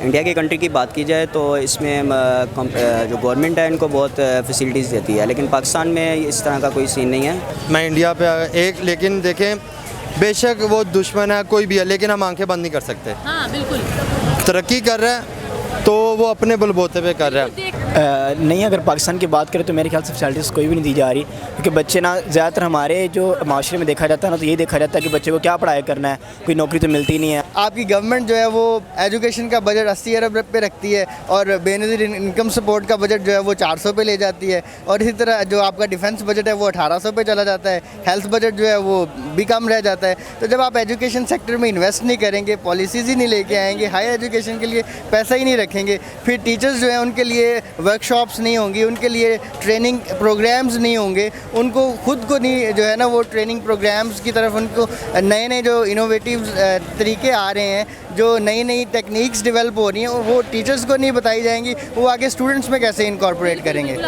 India की country की बात की जाए तो इसमें जो गवर्नमेंट है इनको बहुत फैसिलिटीज़ देती है, लेकिन पाकिस्तान में इस तरह का कोई सीन नहीं है। मैं इंडिया पे एक लेकिन देखें, बेशक वो दुश्मन है कोई भी है, लेकिन हम आंखें बंद नहीं कर सकते। हाँ बिल्कुल। तरक्की कर रहा है तो वो अपने बलबूते पे कर रहा है। नहीं, अगर पाकिस्तान की बात करें तो मेरे ख्याल से फैसिलिटीज़ कोई भी नहीं दी जा रही, क्योंकि बच्चे ना ज़्यादातर हमारे जो माशरे में देखा जाता है ना, तो यही देखा जाता है कि बच्चे को क्या पढ़ाई करना है, कोई नौकरी तो मिलती नहीं है। आपकी गवर्नमेंट जो है वो एजुकेशन का बजट 80 अरब पे रखती है और बेनज़ीर इनकम सपोर्ट का बजट जो है वो 400 पे ले जाती है, और इसी तरह जो आपका डिफेंस बजट है वो 1800 पे चला जाता है, हेल्थ बजट जो है वो भी कम रह जाता है। तो जब आप एजुकेशन सेक्टर में इन्वेस्ट नहीं करेंगे, पॉलिसीज़ ही नहीं लेके आएंगे, हायर एजुकेशन के लिए पैसा ही नहीं रखेंगे, फिर टीचर्स जो है उनके लिए वर्कशॉप्स नहीं होंगी, उनके लिए ट्रेनिंग प्रोग्राम्स नहीं होंगे, उनको खुद को नहीं जो है ना वो ट्रेनिंग प्रोग्राम्स की तरफ उनको नए नए जो इनोवेटिव तरीके आ रहे हैं, जो नई नई टेक्निक्स डेवलप हो रही हैं, वो टीचर्स को नहीं बताई जाएंगी, वो आगे स्टूडेंट्स में कैसे इनकॉर्पोरेट करेंगे।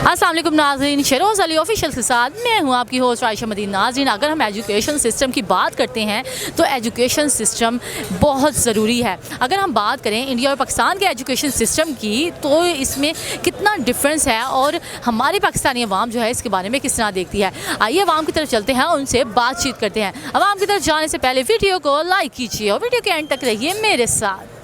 अस्सलाम वालेकुम नाज़रीन, शरोज़ अली ऑफिशियल के साथ मैं हूँ आपकी होस्ट आयशा मदीन। नाज़रीन, अगर हम एजुकेशन सिस्टम की बात करते हैं तो एजुकेशन सिस्टम बहुत ज़रूरी है। अगर हम बात करें इंडिया और पाकिस्तान के एजुकेशन सिस्टम की, तो इसमें कितना डिफरेंस है और हमारी पाकिस्तानी अवाम जो है इसके बारे में किस तरह देखती है। आइए अवाम की तरफ चलते हैं, उनसे बातचीत करते हैं। अवाम की तरफ जाने से पहले वीडियो को लाइक कीजिए और वीडियो के एंड तक रहिए मेरे साथ।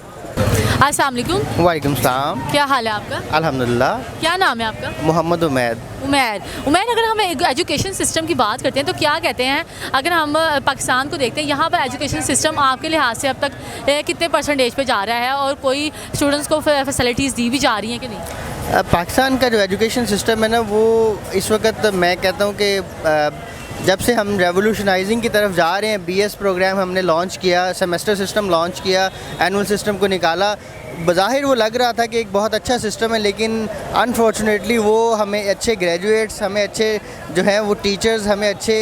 अस्सलाम वालेकुम। वालेकुम सलाम। क्या हाल है आपका? अल्हम्दुलिल्लाह। क्या नाम है आपका? मोहम्मद उमैद। उमैर, अगर हम एजुकेशन सिस्टम की बात करते हैं तो क्या कहते हैं, अगर हम पाकिस्तान को देखते हैं, यहाँ पर एजुकेशन सिस्टम आपके लिहाज से अब तक कितने परसेंटेज पे जा रहा है और कोई स्टूडेंट्स को फैसिलिटीज़ दी भी जा रही हैं कि नहीं? पाकिस्तान का जो एजुकेशन सिस्टम है ना, वो इस वक्त मैं कहता हूँ कि जब से हम रेवोल्यूशनाइजिंग की तरफ जा रहे हैं, बीएस प्रोग्राम हमने लॉन्च किया, सेमेस्टर सिस्टम लॉन्च किया, एनुअल सिस्टम को निकाला, बज़ाहिर वो लग रहा था कि एक बहुत अच्छा सिस्टम है, लेकिन अनफॉर्चुनेटली वो हमें अच्छे ग्रेजुएट्स, हमें अच्छे जो हैं वो टीचर्स, हमें अच्छे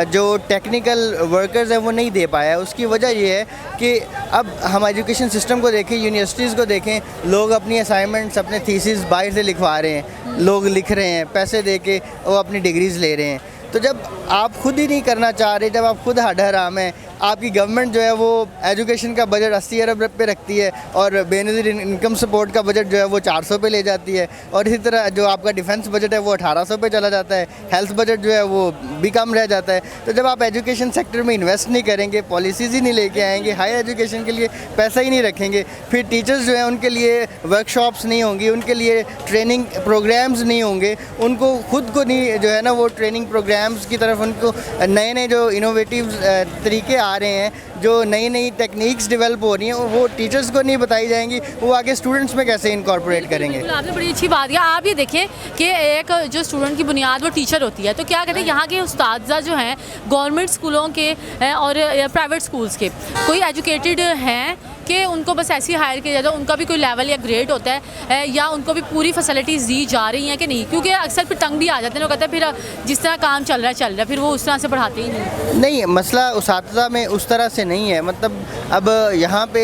जो टेक्निकल वर्कर्स हैं वो नहीं दे पाया। उसकी वजह ये है कि अब हम एजुकेशन सिस्टम को देखें, यूनिवर्सिटीज़ को देखें, लोग अपनी असाइनमेंट्स, अपने थीसिस बाहर से लिखवा रहे हैं, लोग लिख रहे हैं, पैसे दे के वो अपनी डिग्रीज़ ले रहे हैं। तो जब आप खुद ही नहीं करना चाह रहे, जब आप खुद हड हराम हैं, आपकी गवर्नमेंट जो है वो एजुकेशन का बजट 80 अरब पे रखती है और बेनज़ीर इनकम सपोर्ट का बजट जो है वो 400 पे ले जाती है, और इसी तरह जो आपका डिफेंस बजट है वो 1800 पे चला जाता है, हेल्थ बजट जो है वो भी कम रह जाता है। तो जब आप एजुकेशन सेक्टर में इन्वेस्ट नहीं करेंगे, पॉलिसीज़ ही नहीं लेके आएंगे, हायर एजुकेशन के लिए पैसा ही नहीं रखेंगे, फिर टीचर्स जो है उनके लिए वर्कशॉप्स नहीं होंगी, उनके लिए ट्रेनिंग प्रोग्राम्स नहीं होंगे, उनको खुद को नहीं जो है ना वो ट्रेनिंग प्रोग्राम्स की तरफ उनको नए नए जो इनोवेटिव तरीके आ रहे हैं, जो नई नई टेक्निक्स डेवलप हो रही हैं, वो टीचर्स को नहीं बताई जाएंगी, वो आगे स्टूडेंट्स में कैसे इनकॉर्पोरेट करेंगे। आपने बड़ी अच्छी बात किया। आप ये देखें कि एक जो स्टूडेंट की बुनियाद वो टीचर होती है, तो क्या कहते हैं यहाँ के उस्ताद जो हैं गवर्नमेंट स्कूलों के और प्राइवेट स्कूल्स के, कोई एजुकेटेड हैं कि उनको बस ऐसे ही हायर किया जाता है, उनका भी कोई लेवल या ग्रेड होता है या उनको भी पूरी फैसिलिटीज़ दी जा रही हैं कि नहीं? क्योंकि अक्सर फिर तंग भी आ जाते हैं, लोग कहते हैं फिर जिस तरह काम चल रहा है फिर वो उस तरह से पढ़ाते ही नहीं। मसला उसातिज़ा में उस तरह से नहीं है। मतलब अब यहाँ पे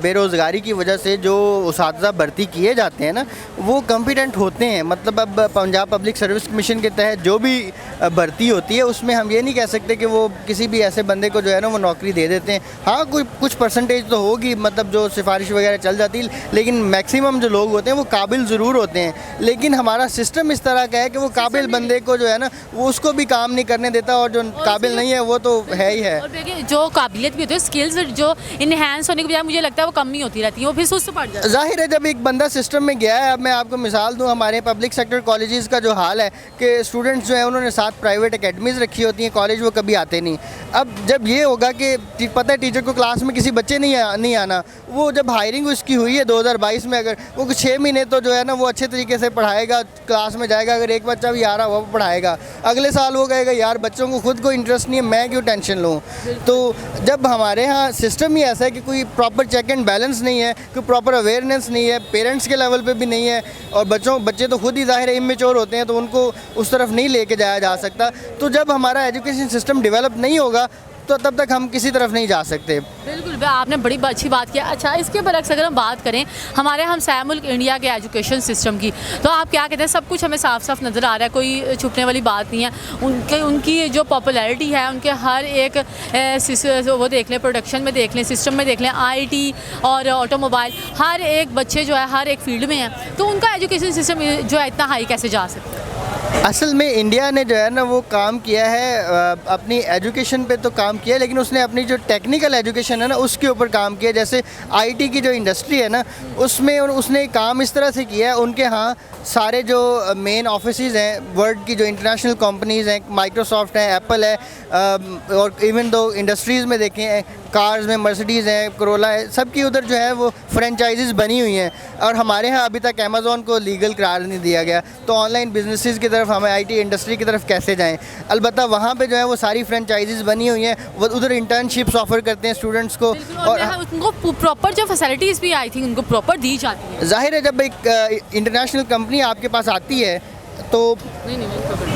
बेरोज़गारी की वजह से जो उसातिज़ा भर्ती किए जाते हैं ना, वो कॉम्पिटेंट होते हैं। मतलब अब पंजाब पब्लिक सर्विस कमीशन के तहत जो भी भर्ती होती है, उसमें हम ये नहीं कह सकते कि वो किसी भी ऐसे बंदे को जो है ना वो नौकरी दे देते हैं। हाँ, कोई कुछ परसेंटेज तो होगी, मतलब जो सिफारिश वगैरह चल जाती है, लेकिन मैक्सिमम जो लोग होते हैं वो काबिल ज़रूर होते हैं। लेकिन हमारा सिस्टम इस तरह का है कि वो काबिल बंदे को जो है ना वो उसको भी काम नहीं करने देता, और जो काबिल नहीं है वो तो है ही है। और जो काबिलियत भी होती है, स्किल्स जो इनहेंस होने के बजाय मुझे लगता है वो कम ही होती रहती है, वो फिर सुस्त पड़ जाता है। जाहिर है जब एक बंदा सिस्टम में गया है, अब मैं आपको मिसाल दूं, हमारे पब्लिक सेक्टर कॉलेजेस का जो हाल है कि स्टूडेंट्स जो है उन्होंने 7 प्राइवेट अकेडमीज़ रखी होती हैं, कॉलेज वो कभी आते नहीं। अब जब ये होगा कि पता है टीचर को क्लास में किसी बच्चे नहीं आना, वो जब हायरिंग उसकी हुई है 2022 में, अगर वो 6 महीने तो जो है ना वो अच्छे तरीके से पढ़ाएगा, क्लास में जाएगा, अगर एक बच्चा भी आ रहा वो पढ़ाएगा, अगले साल वो कहेगा यार बच्चों को खुद को इंटरेस्ट नहीं है, मैं क्यों टेंशन लूँ। तो जब हमारे यहाँ सिस्टम ही ऐसा है कि कोई प्रॉपर चेक एंड बैलेंस नहीं है, कोई प्रॉपर अवेयरनेस नहीं है, पेरेंट्स के लेवल पे भी नहीं है, और बच्चे तो खुद ही ज़ाहिर है इमेच्योर होते हैं, तो उनको उस तरफ नहीं लेके जाया जा सकता। तो जब हमारा एजुकेशन सिस्टम डेवलप नहीं होगा तो तब तक हम किसी तरफ नहीं जा सकते। बिल्कुल, आपने बड़ी अच्छी बात की। अच्छा, इसके बरक्स अगर हम बात करें हमारे हमसाया मुल्क इंडिया के एजुकेशन सिस्टम की, तो आप क्या कहते हैं? सब कुछ हमें साफ साफ नज़र आ रहा है, कोई छुपने वाली बात नहीं है। उनकी जो पॉपुलैरिटी है, उनके हर एक वो देख लें, प्रोडक्शन में देख लें, सिस्टम में देख लें, IT और ऑटोमोबाइल, हर एक बच्चे जो है हर एक फील्ड में हैं, तो उनका एजुकेशन सिस्टम जो है इतना हाई कैसे जा सकता है? असल में इंडिया ने जो है ना वो काम किया है, अपनी एजुकेशन पे तो काम किया, लेकिन उसने अपनी जो टेक्निकल एजुकेशन है ना उसके ऊपर काम किया। जैसे IT की जो इंडस्ट्री है ना उसमें उसने काम इस तरह से किया है, उनके यहाँ सारे जो मेन ऑफिसेज हैं वर्ल्ड की, जो इंटरनेशनल कंपनीज़ हैं, माइक्रोसॉफ्ट है, एप्पल है, और इवन दो इंडस्ट्रीज़ में देखें, कार्स में मर्सिडीज़ है, कोरोला है, सबकी उधर जो है वो फ्रेंचाइजीज़ बनी हुई हैं। और हमारे यहाँ अभी तक अमेज़ॉन को लीगल करार नहीं दिया गया, तो ऑनलाइन बिजनेसेस की तरफ हमें IT इंडस्ट्री की तरफ कैसे जाएं? अलबत्ता वहाँ पे जो है वो सारी फ्रेंचाइजीज़ बनी हुई हैं, वो उधर इंटर्नशिप्स ऑफ़र करते हैं स्टूडेंट्स को, और उनको प्रॉपर जो फैसिलिटीज़ भी आई थिंक उनको प्रॉपर दी जाती है। जाहिर है जब एक इंटरनेशनल कंपनी आपके पास आती है तो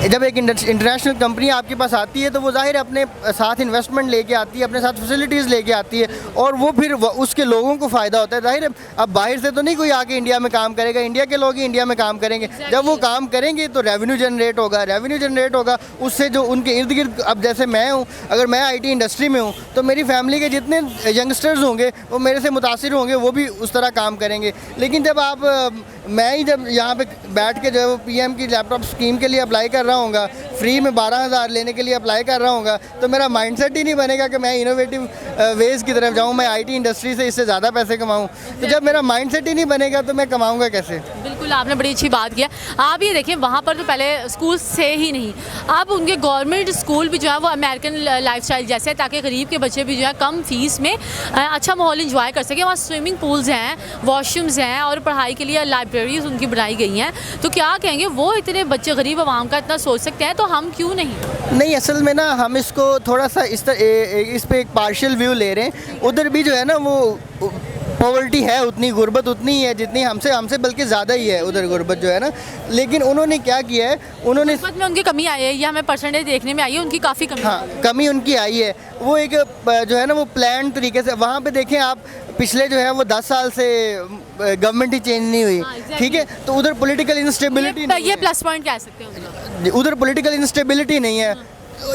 जब एक इंटरनेशनल कंपनी आपके पास आती है तो वो जाहिर अपने साथ इन्वेस्टमेंट लेके आती है, अपने साथ फैसिलिटीज़ लेके आती है, और वो फिर उसके लोगों को फ़ायदा होता है। जाहिर है अब बाहर से तो नहीं कोई आके इंडिया में काम करेगा, इंडिया के लोग ही इंडिया में काम करेंगे। जब वो काम करेंगे तो रेवेन्यू जनरेट होगा, उससे जो उनके इर्द गिर्द, अब जैसे मैं हूँ, अगर मैं IT इंडस्ट्री में हूँ तो मेरी फैमिली के जितने यंगस्टर्स होंगे वो मेरे से मुतासिर होंगे, वो भी उस तरह काम करेंगे। लेकिन जब मैं ही जब यहाँ पे बैठ के जो है वो PM की लैपटॉप स्कीम के लिए अप्लाई कर रहा हूँगा, फ्री में 12,000 लेने के लिए अप्लाई कर रहा हूँगा, तो मेरा माइंडसेट ही नहीं बनेगा कि मैं इनोवेटिव वेज की तरफ जाऊँ, मैं IT इंडस्ट्री से इससे ज़्यादा पैसे कमाऊँ। तो जब मेरा माइंडसेट ही नहीं बनेगा तो मैं कमाऊँगा कैसे? बिल्कुल, आपने बड़ी अच्छी बात किया। आप ये देखें, वहाँ पर तो पहले स्कूल से ही नहीं, अब उनके गवर्नमेंट स्कूल भी जो है वो अमेरिकन लाइफस्टाइल जैसे है, ताकि गरीब के बच्चे भी जो है कम फीस में अच्छा माहौल इंजॉय कर सकें। वहाँ स्विमिंग पूल्स हैं, वॉशरूम्स हैं, और पढ़ाई के लिए लाइब्रेरीज उनकी बनाई गई हैं। तो क्या कहेंगे, वो इतने बच्चे गरीब आवाम का इतना सोच सकते हैं, तो हम क्यों नहीं? असल में ना हम इसको थोड़ा सा इस पे एक पार्शियल व्यू ले रहे हैं। उधर भी जो है ना वो पॉवर्टी है, उतनी गुर्बत उतनी है जितनी हमसे बल्कि ज़्यादा ही है उधर गुर्बत जो है ना। लेकिन उन्होंने क्या किया है, उन्होंने गुर्बत में उनकी कमी आई है, ये हमें परसेंटेज देखने में आई है, उनकी काफ़ी कमी। हाँ, कमी उनकी आई है। वो एक जो है ना वो प्लान तरीके से, वहाँ पे देखें आप, पिछले जो है वो 10 साल से गवर्नमेंट ही चेंज नहीं हुई, ठीक है, तो उधर पॉलिटिकल इंस्टेबिलिटी, ये प्लस पॉइंट कह सकते हैं, उधर पॉलिटिकल इंस्टेबिलिटी नहीं है।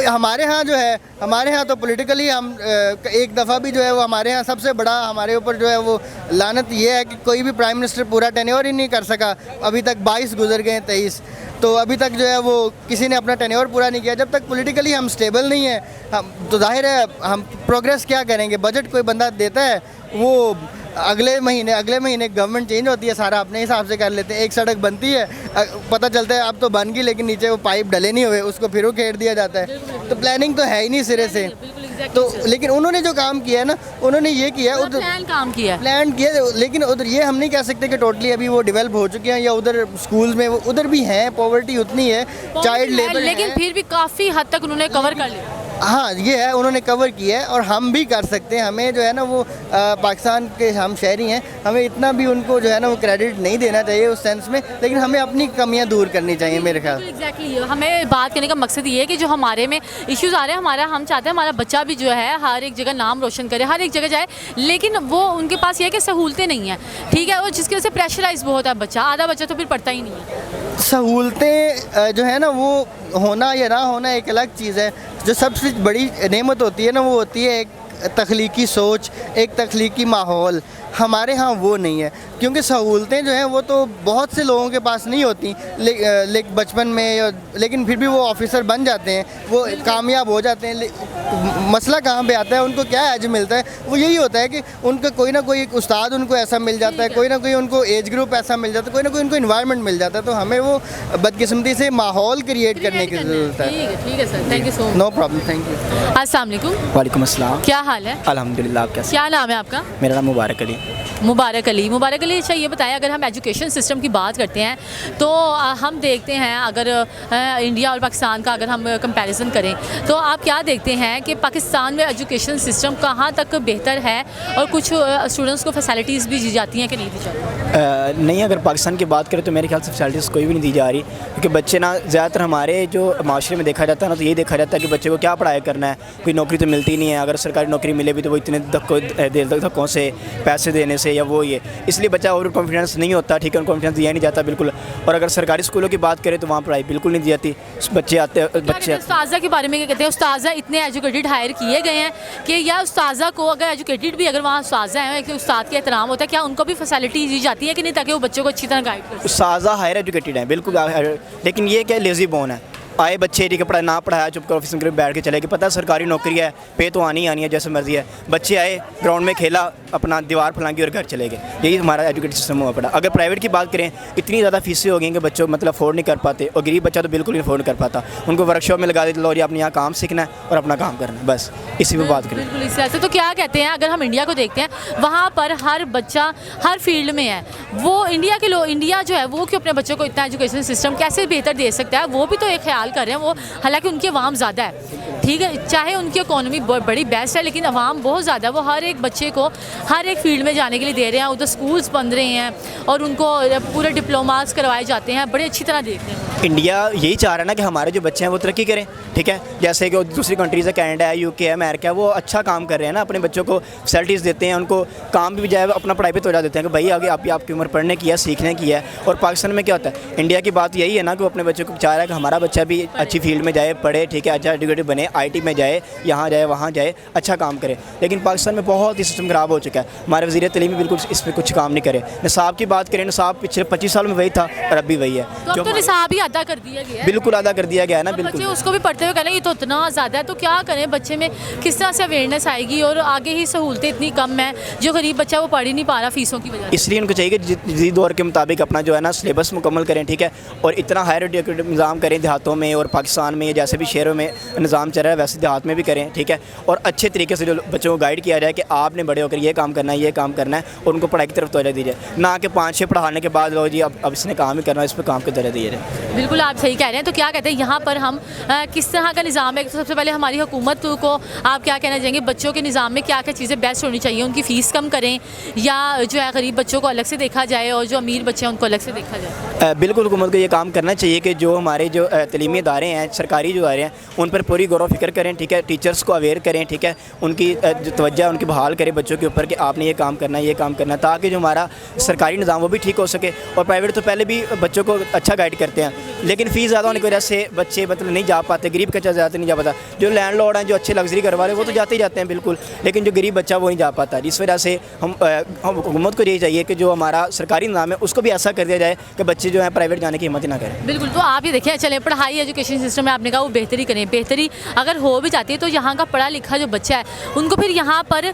हमारे यहाँ जो है, हमारे यहाँ तो पॉलिटिकली हम एक दफ़ा भी जो है वो हमारे यहाँ सबसे बड़ा हमारे ऊपर जो है वो लानत ये है कि कोई भी प्राइम मिनिस्टर पूरा टेन्योर ही नहीं कर सका। अभी तक 22 गुजर गए, 23, तो अभी तक जो है वो किसी ने अपना टेन्योर पूरा नहीं किया। जब तक पॉलिटिकली हम स्टेबल नहीं है, हम तो जाहिर है हम प्रोग्रेस क्या करेंगे? बजट कोई बंदा देता है, वो अगले महीने गवर्नमेंट चेंज होती है, सारा अपने हिसाब से कर लेते हैं। एक सड़क बनती है, पता चलता है अब तो बन गई, लेकिन नीचे वो पाइप डले नहीं हुए, उसको फिर उखेड़ दिया जाता है। तो प्लानिंग तो है ही नहीं सिरे से। तो लेकिन उन्होंने जो काम किया है ना, उन्होंने ये किया है, उधर प्लान किया, लेकिन उधर ये हम नहीं कह सकते कि टोटली अभी वो डेवलप हो चुके हैं, या उधर स्कूल्स में उधर भी हैं, पॉवर्टी उतनी है, चाइल्ड लेबर, लेकिन फिर भी काफ़ी हद तक उन्होंने कवर कर लिया। हाँ, ये है, उन्होंने कवर किया है, और हम भी कर सकते हैं। हमें जो है ना वो पाकिस्तान के हम शहरी हैं, हमें इतना भी उनको जो है ना वो क्रेडिट नहीं देना चाहिए उस सेंस में, लेकिन हमें अपनी कमियां दूर करनी चाहिए मेरे ख्याल। एग्जैक्टली, हमें बात करने का मकसद ये है कि जो हमारे में इश्यूज़ आ रहे हैं, हम चाहते हैं हमारा बच्चा भी जो है हर एक जगह नाम रोशन करे, हर एक जगह जाए, लेकिन वो उनके पास ये है कि सहूलतें नहीं हैं, ठीक है, वो जिसकी वजह से प्रेशराइज बहुत है बच्चा, आधा बच्चा तो फिर पढ़ता ही नहीं है। सहूलतें जो है ना वो होना या ना होना एक अलग चीज़ है। जो सबसे बड़ी नेमत होती है ना वो होती है एक तख्लीकी सोच, एक तख्लीकी माहौल। हमारे यहाँ वो नहीं है, क्योंकि सहूलतें जो हैं वो तो बहुत से लोगों के पास नहीं होती, बचपन में, लेकिन फिर भी वो ऑफिसर बन जाते हैं, वो कामयाब हो जाते हैं। मसला कहाँ पे आता है, उनको क्या एज मिलता है? वो यही होता है कि उनका कोई ना कोई उस्ताद उनको ऐसा मिल जाता है, कोई ना कोई उनको एज ग्रुप ऐसा मिल जाता है, कोई ना कोई उनको इन्वायरमेंट मिल जाता है। तो हमें वो बदकिस्मती से माहौल क्रिएट करने की ज़रूरत है। ठीक है sir, thank you so much. No problem, thank you. अस्सलाम वालेकुम। वालेकुम अस्सलाम। क्या हाल है? अल्हम्दुलिल्लाह। आप कैसे? क्या नाम है आपका? मेरा नाम मुबारक अली। मुबारक अली। अच्छा ये बताएं, अगर हम एजुकेशन सिस्टम की बात करते हैं तो हम देखते हैं अगर इंडिया और पाकिस्तान का अगर हम कंपैरिजन करें तो आप क्या देखते हैं कि पाकिस्तान में एजुकेशन सिस्टम कहाँ तक बेहतर है और कुछ स्टूडेंट्स को फैसिलिटीज़ भी दी जाती हैं कि नहीं दी जाती? नहीं, अगर पाकिस्तान की बात करें तो मेरे ख्याल से फैसिलिटीज़ कोई भी नहीं दी जा रही, क्योंकि बच्चे ना ज़्यादातर हमारे जो माशरे में देखा जाता है ना, तो यही देखा जाता है कि बच्चे को क्या पढ़ाई करना है, कोई नौकरी तो मिलती नहीं है। अगर सरकारी नौकरी मिले भी तो वो इतने धक्कों से, पैसे देने से या वो ये, इसलिए बच्चा ओवर कॉन्फिडेंस नहीं होता, ठीक है, कॉन्फिडेंस दिया नहीं जाता बिल्कुल। और अगर सरकारी स्कूलों की बात करें तो वहाँ पढ़ाई बिल्कुल नहीं दी जाती। बच्चे उस्ताज़ा के बारे में क्या कहते हैं? उस्ताज़ा इतने एजुकेटेड हायर किए गए हैं कि या उस्ताज़ा को अगर एजुकेटेड भी अगर वहाँ उस्ताज़ा हैं, एक उस्ताद का एहतराम होता है, क्या उनको भी फैसिलिटी दी जाती है कि नहीं, ताकि वो बच्चों को अच्छी तरह गाइड कर सकें? उस्ताज़ा हायर एजुकेटेड हैं बिल्कुल, लेकिन ये क्या लेज़ी बोन है। आए बच्चे ठीक है, पढ़ा ना पढ़ाया, चुप कर ऑफिस में बैठ के चले गए, पता है सरकारी नौकरी है, पे तो आनी है जैसे मर्जी है। बच्चे आए, ग्राउंड में खेला, अपना दीवार फलांगी और घर चले गए। यही हमारा एजुकेशन सिस्टम हुआ पड़ा। अगर प्राइवेट की बात करें, इतनी ज़्यादा फीसें हो गई कि बच्चों मतलब अफोर्ड नहीं कर पाते, और गरीब बच्चा तो बिल्कुल नहीं अफोर्ड कर पाता। उनको वर्कशॉप में लगा देते, लो जी आपने यहाँ काम सीखना है और अपना काम करना है, बस इसी पर बात करें। बिल्कुल इस ऐसे तो क्या कहते हैं, अगर हम इंडिया को देखते हैं वहाँ पर हर बच्चा हर फील्ड में है। वो इंडिया जो है वो कि अपने बच्चों को इतना एजुकेशन सिस्टम कैसे बेहतर दे सकता है, वो भी तो एक ख्याल कर रहे हैं वो। हालांकि उनकी अवाम ज़्यादा है, ठीक है, चाहे उनकी इकोनॉमी बड़ी बेस्ट है, लेकिन अवाम बहुत ज़्यादा है। वो हर एक बच्चे को हर एक फील्ड में जाने के लिए दे रहे हैं। उधर स्कूल्स बन रहे हैं और उनको पूरे डिप्लोमास करवाए जाते हैं, बड़े अच्छी तरह देख रहे हैं। इंडिया यही चाह रहा है ना कि हमारे जो बच्चे हैं वो तरक्की करें, ठीक है, जैसे कि दूसरी कंट्रीज़ है, कनाडा है, यूके है, अमेरिका है, वो अच्छा काम कर रहे हैं ना, अपने बच्चों को फैसिलिटीज़ देते हैं, उनको काम भी जाए, अपना पढ़ाई पे तोड़ा देते हैं कि भाई आगे आपकी उम्र पढ़ने की है, सीखने की है। और पाकिस्तान में क्या होता है, इंडिया की बात यही है ना कि वो अपने बच्चों को चाह रहा है कि हमारा बच्चा भी अच्छी फील्ड में जाए, पढ़े, ठीक है, अच्छा एजुकेटेड बने, IT में जाए, यहाँ जाए, वहाँ जाए, अच्छा काम करे। लेकिन पाकिस्तान में बहुत ही सिस्टम ख़राब हो चुका है। हमारे वज़ीर तलीम बिल्कुल इस पर कुछ काम नहीं करे। निसाब की बात करें, निसाब पिछले 25 साल में वही था और अब भी वही है। तो अब तो निसाब ही अदा कर दिया गया है, बिल्कुल अदा कर दिया गया है ना, बिल्कुल। बच्चे उसको भी पढ़ते हुए कहना ये तो इतना ज़्यादा है, तो क्या करें, बच्चे में किस तरह से अवेयरनेस आएगी? और आगे ही सहूलतें इतनी कम है, जो गरीब बच्चा वो पढ़ ही नहीं पा रहा फीसों की वजह से। इसलिए उनको चाहिए कि जदीद दौर के मुताबिक अपना जो है ना सिलेबस मुकम्मल करें, ठीक है, और इतना हायर एजुकेटेड निज़ाम करें देहातों में और पाकिस्तान में, जैसे भी शहरों में निज़ाम चल रहा है वैसे देहात में भी करें, ठीक है, और अच्छे तरीके से जो बच्चों को गाइड किया जाए कि आपने बड़े होकर ये काम करना है, ये काम करना है, और उनको पढ़ाई की तरफ तवज्जो दी जाए, ना कि 5-6 पढ़ाने के बाद लो जी अब इसने काम ही करना है, इस पर काम की तरह दिया जाए। बिल्कुल आप सही कह रहे हैं। तो क्या कहते हैं यहाँ पर हम किस तरह का निज़ाम है? तो सबसे पहले हमारी हुकूमत को आप क्या कहना चाहेंगे, बच्चों के निज़ाम में क्या क्या चीज़ें बेस्ट होनी चाहिए? उनकी फ़ीस कम करें या जो है गरीब बच्चों को अलग से देखा जाए और जो अमीर बच्चे हैं उनको अलग से देखा जाए? बिल्कुल हुकूमत को ये काम करना चाहिए कि जो हमारे जो तलीमी इदारे हैं, सरकारी जो इदारे हैं, उन पर पूरी गौर व फिक्र करें, ठीक है, टीचर्स को अवेयर करें, ठीक है, उनकी जो तवज्जो उनकी बहाल करें बच्चों के ऊपर कि आपने ये काम करना है, ये काम करना है, ताकि जो हमारा सरकारी निज़ाम वो भी ठीक हो सके। और प्राइवेट तो पहले भी बच्चों को अच्छा गाइड करते हैं, लेकिन फ़ीस ज़्यादा होने की वजह से बच्चे मतलब नहीं जा पाते, गरीब बच्चा ज़्यादा नहीं जा पाता। जो लैंडलॉर्ड हैं, जो अच्छे लग्जरी घर वाले, वो तो जाते ही जाते हैं बिल्कुल, लेकिन जो गरीब बच्चा वो नहीं जा पाता। इस वजह से हम हुकूमत को यही चाहिए कि जो हमारा सरकारी निज़ाम है उसको भी ऐसा कर दिया जाए कि बच्चे जो हैं प्राइवेट जाने की हिम्मत ना करें। बिल्कुल, तो आप ये देखिए, चलें पढ़ाई एजुकेशन सिस्टम में आपने कहा वो बेहतरी करें, बेहतरी अगर हो भी जाती है तो यहाँ का पढ़ा लिखा जो बच्चा है उनको फिर यहाँ पर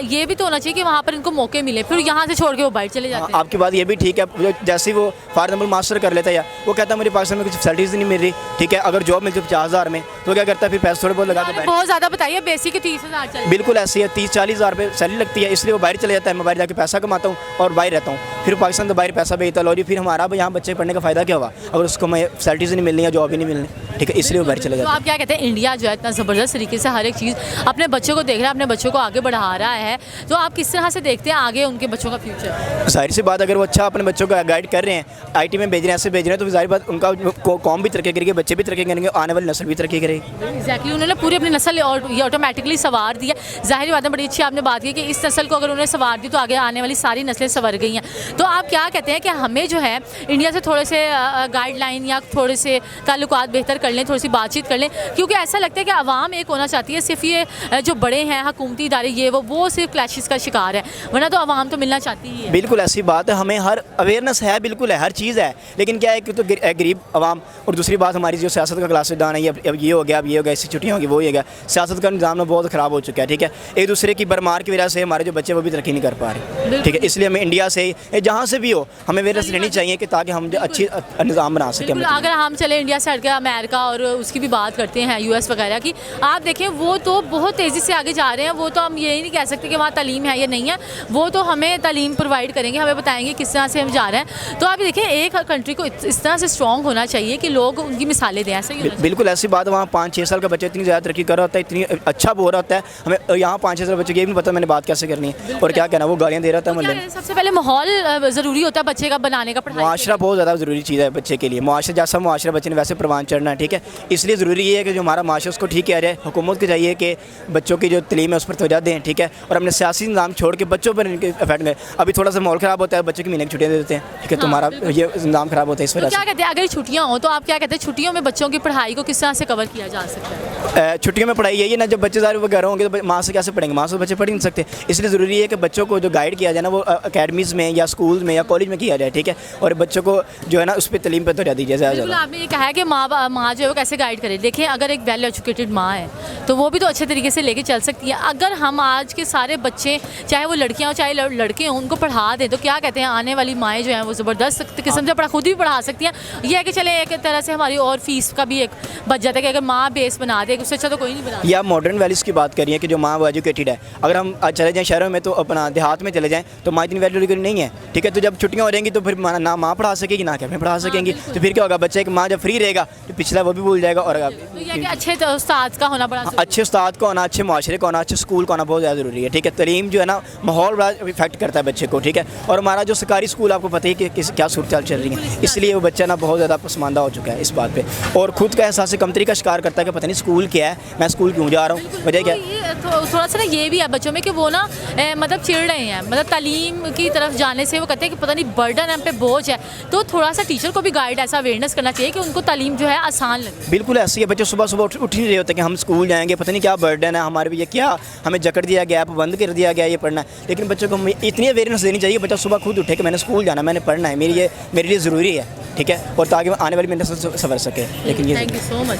ये भी तो होना चाहिए कि वहाँ पर इनको मौके मिले, फिर यहाँ से छोड़ के वो बाहर चले जाते हैं। आपकी बात ये भी ठीक है, जैसे वो फॉर एग्जाम्पल मास्टर कर लेता है, या वो कहता है मुझे पाकिस्तान में कुछ फैसिलिटीज़ नहीं मिल रही, ठीक है, अगर जॉब मिलती है 50,000 में तो क्या करता है, फिर पैसे थोड़े बहुत लगा के बहुत ज़्यादा बताइए, बेसिक 30,000 चल, बिल्कुल ऐसी है, 30-40 हज़ार रुपये सैलरी लगती है, इसलिए वो बाहर चले जाता है। मैं बाहर जाके पैसा कमाता हूँ और बाहर रहता हूँ, फिर पाकिस्तान तो बाहर पैसा भेजता लो जी, फिर हमारा यहाँ बच्चे पढ़ने का फ़ायदा क्या हुआ अगर उसको मैं फैसिलिटीज़ नहीं मिलनी या जॉब ही नहीं मिलनी, ठीक है, इसलिए वो बाहर चले जाता है। तो आप क्या कहते हैं, इंडिया जो है इतना ज़बरदस्त तरीके से हर एक चीज़ अपने बच्चों को देख रहा है, अपने बच्चों को आगे बढ़ा रहा है, तो आप किस तरह से देखते हैं आगे उनके बच्चों का फ्यूचर? जाहिर सी बात, अगर वो अच्छा अपने बच्चों को गाइड कर रहे हैं, IT में भेज रहे हैं, ऐसे भेज रहे हैं, तो जाहिर बात उनका कौम भी तरक्की करेगी, बच्चे भी तरक्की करेंगे, आने वाली नस्ल भी तरक्की करेगी। एग्जैक्टली, उन्होंने पूरी अपनी नस्ल ये ऑटोमेटिकली सवार दिया। जाहिर बात है, बड़ी अच्छी आपने बात की कि इस नस्ल को अगर उन्होंने सवार दी तो आगे आने वाली सारी नस्लें सवर गई हैं। तो आप क्या कहते हैं कि हमें जो है इंडिया से थोड़े से गाइडलाइन या थोड़े से ताल्लुकात बेहतर कर लें, थोड़ी सी बातचीत कर लें, क्योंकि ऐसा लगता है कि आवाम एक होना चाहती है, सिर्फ ये जो बड़े हैं हुकूमती इदारे ये वो सिर्फ क्लैशेस का शिकार है, वरना तो आवाम तो मिलना चाहती ही है। बिल्कुल ऐसी बात है, हमें हर अवेयरनेस है, बिल्कुल है, हर चीज़ है, लेकिन क्या है कि तो गरीब आवाम, और दूसरी बात हमारी जो सियासत का क्लासदान है, अब ये हो गया, अब ये हो गया, इससे छुट्टियाँ होगी, वो ही हो गया। सियासत का निज़ाम बहुत ख़राब हो चुका है, ठीक है। एक दूसरे की बरमार की वजह से हमारे जो बच्चे वो भी तरक्की नहीं कर पा रहे, ठीक है। इसलिए हमें इंडिया से जहाँ से भी हो हमें अवेयरनेस लेनी चाहिए कि ताकि हम अच्छी निज़ाम बना सकें। अगर हम चले इंडिया से हट के अमेरिका और उसकी भी बात करते हैं, US वगैरह की, आप देखें वो तो बहुत तेज़ी से आगे जा रहे हैं। वो तो हम यही नहीं कह सकते कि वहाँ तालीम है या नहीं है, वो तो हमें तालीम प्रोवाइड करेंगे, हमें बताएंगे किस तरह से हम जा रहे हैं। तो आप देखें एक कंट्री को इस तरह से स्ट्रॉन्ग होना चाहिए कि लोग उनकी मिसालें दें, ऐसा ही बिल्कुल ऐसी बात। वहाँ 5-6 साल का बच्चा इतनी ज़्यादा तरक्की कर रहा होता है, इतनी अच्छा बोल रहा होता है, हमें यहाँ 5-6 साल बच्चे को ये भी नहीं पता मैंने बात कैसे करनी है और क्या कहना, वो गालियाँ दे रहा था मोहल्ले में। सबसे पहले माहौल ज़रूरी होता है बच्चे का बनाने का, पढ़ाई मुआशरा बहुत ज़्यादा ज़रूरी चीज़ है बच्चे के लिए। मुआशरा जैसा मुआशरा बच्चे ने वैसे परवान चढ़ना है, ठीक है। इसलिए ज़रूरी ये है कि जो हमारा मुआशरा उसको ठीक किया जाए। हुकूमत को चाहिए कि बच्चों की जो तलीम है उस पर तवज्जो दें, ठीक है, और अपने सियासी निज़ाम छोड़ के बच्चों पर इनके इफेक्ट में। अभी थोड़ा सा माहौल ख़राब होता है, बच्चों की महीने की छुट्टियाँ दे देते हैं, ठीक है, तुम्हारा ये निज़ाम ख़राब होता है इस वजह से। क्या कहते हैं अगर छुट्टियाँ हो तो आप क्या कहते हैं छुट्टियों में बच्चों की पढ़ाई को किस तरह से कवर किया जा सकता है? छुट्टियों में पढ़ाई यही है ना, जब बच्चे सारे घर होंगे तो माँ से कैसे पढ़ेंगे, माँ से बच्चे पढ़ नहीं सकते। इसलिए ज़रूरी है कि बच्चों को जो गाइड किया जाए ना वो अकेडमीज़ में या स्कूल में या कॉलेज में किया जाए, ठीक है, और बच्चों को जो है ना उस पर तलीम पर तवज्जो दीजिए ज़्यादा ज़्यादा। आपने ये कहा है कि माँ जो है वो कैसे गाइड करे। देखिए अगर एक वेल एजुकेटेड माँ है तो वो भी तो अच्छे तरीके से लेके चल सकती है। अगर हम आज के सारे बच्चे चाहे वो लड़कियाँ हो चाहे लड़के हों उनको पढ़ा दें तो क्या कहते हैं आने वाली माएँ जो हैं वो ज़बरदस्त किस्म से खुद भी पढ़ा सकती हैं। ये है कि चले एक तरह से हमारी और फीस का भी एक बच जाता है कि अगर माँ बेस बना दे उससे अच्छा तो कोई नहीं बना। या मॉडर्न वैल्यूज़ की बात करिए कि जो माँ वो एजुकेटेड है। अगर हम चले जाएँ शहरों में तो अपना देहात में चले जाएँ तो माँ इतनी वैल्यू नहीं है, ठीक है। तो जब छुट्टियाँ हो रहेंगी तो फिर ना माँ पढ़ा सकेगी ना क्या पढ़ा सकेंगी, तो फिर क्या होगा, बच्चे की माँ जब फ्री रहेगा तो पिछला वो भी भूल जाएगा। और तो ये कि अच्छे उस्ताद का होना बड़ा अच्छे उस्ताद का होना, अच्छे माशरे का होना, अच्छे स्कूल का होना बहुत ज़्यादा ज़रूरी है, ठीक है। तलीम जो है ना माहौल बड़ा इफेक्ट करता है बच्चे को, ठीक है। और हमारा जो सरकारी स्कूल आपको पता ही कि क्या सूरत चाल चल रही है, इसलिए वो बच्चा ना बहुत ज़्यादा पसमानदा हो चुका है इस बात पे और ख़ुद का एहसास कमतरी का शिकार करता है कि पता नहीं स्कूल क्या है, मैं स्कूल क्यों जा रहा हूँ, वजह क्या है। थोड़ा सा ना ये भी है बच्चों में कि वो ना मतलब चिढ़ रहे हैं, मतलब तालीम की तरफ जाने से वो कहते हैं कि पता नहीं बर्डन हम पे बोझ है। तो थोड़ा सा टीचर को भी गाइड ऐसा अवेयरनेस करना चाहिए कि उनको तालीम जो है आसान लगे। बिल्कुल ऐसी है, बच्चे सुबह सुबह उठ नहीं रहे होते कि हम स्कूल जाएंगे, पता नहीं क्या बर्डन है हमारे भी, ये क्या हमें जकड़ दिया गया, बंद कर दिया गया ये पढ़ना है। लेकिन बच्चों को इतनी अवेयरनेस देनी चाहिए बच्चा सुबह खुद उठे कि मैंने स्कूल जाना, मैंने पढ़ना है, मेरे लिए ज़रूरी है, ठीक है, और ताकि आने वाली मेहनत से संवर सके। लेकिन ये थैंक यू सो मच।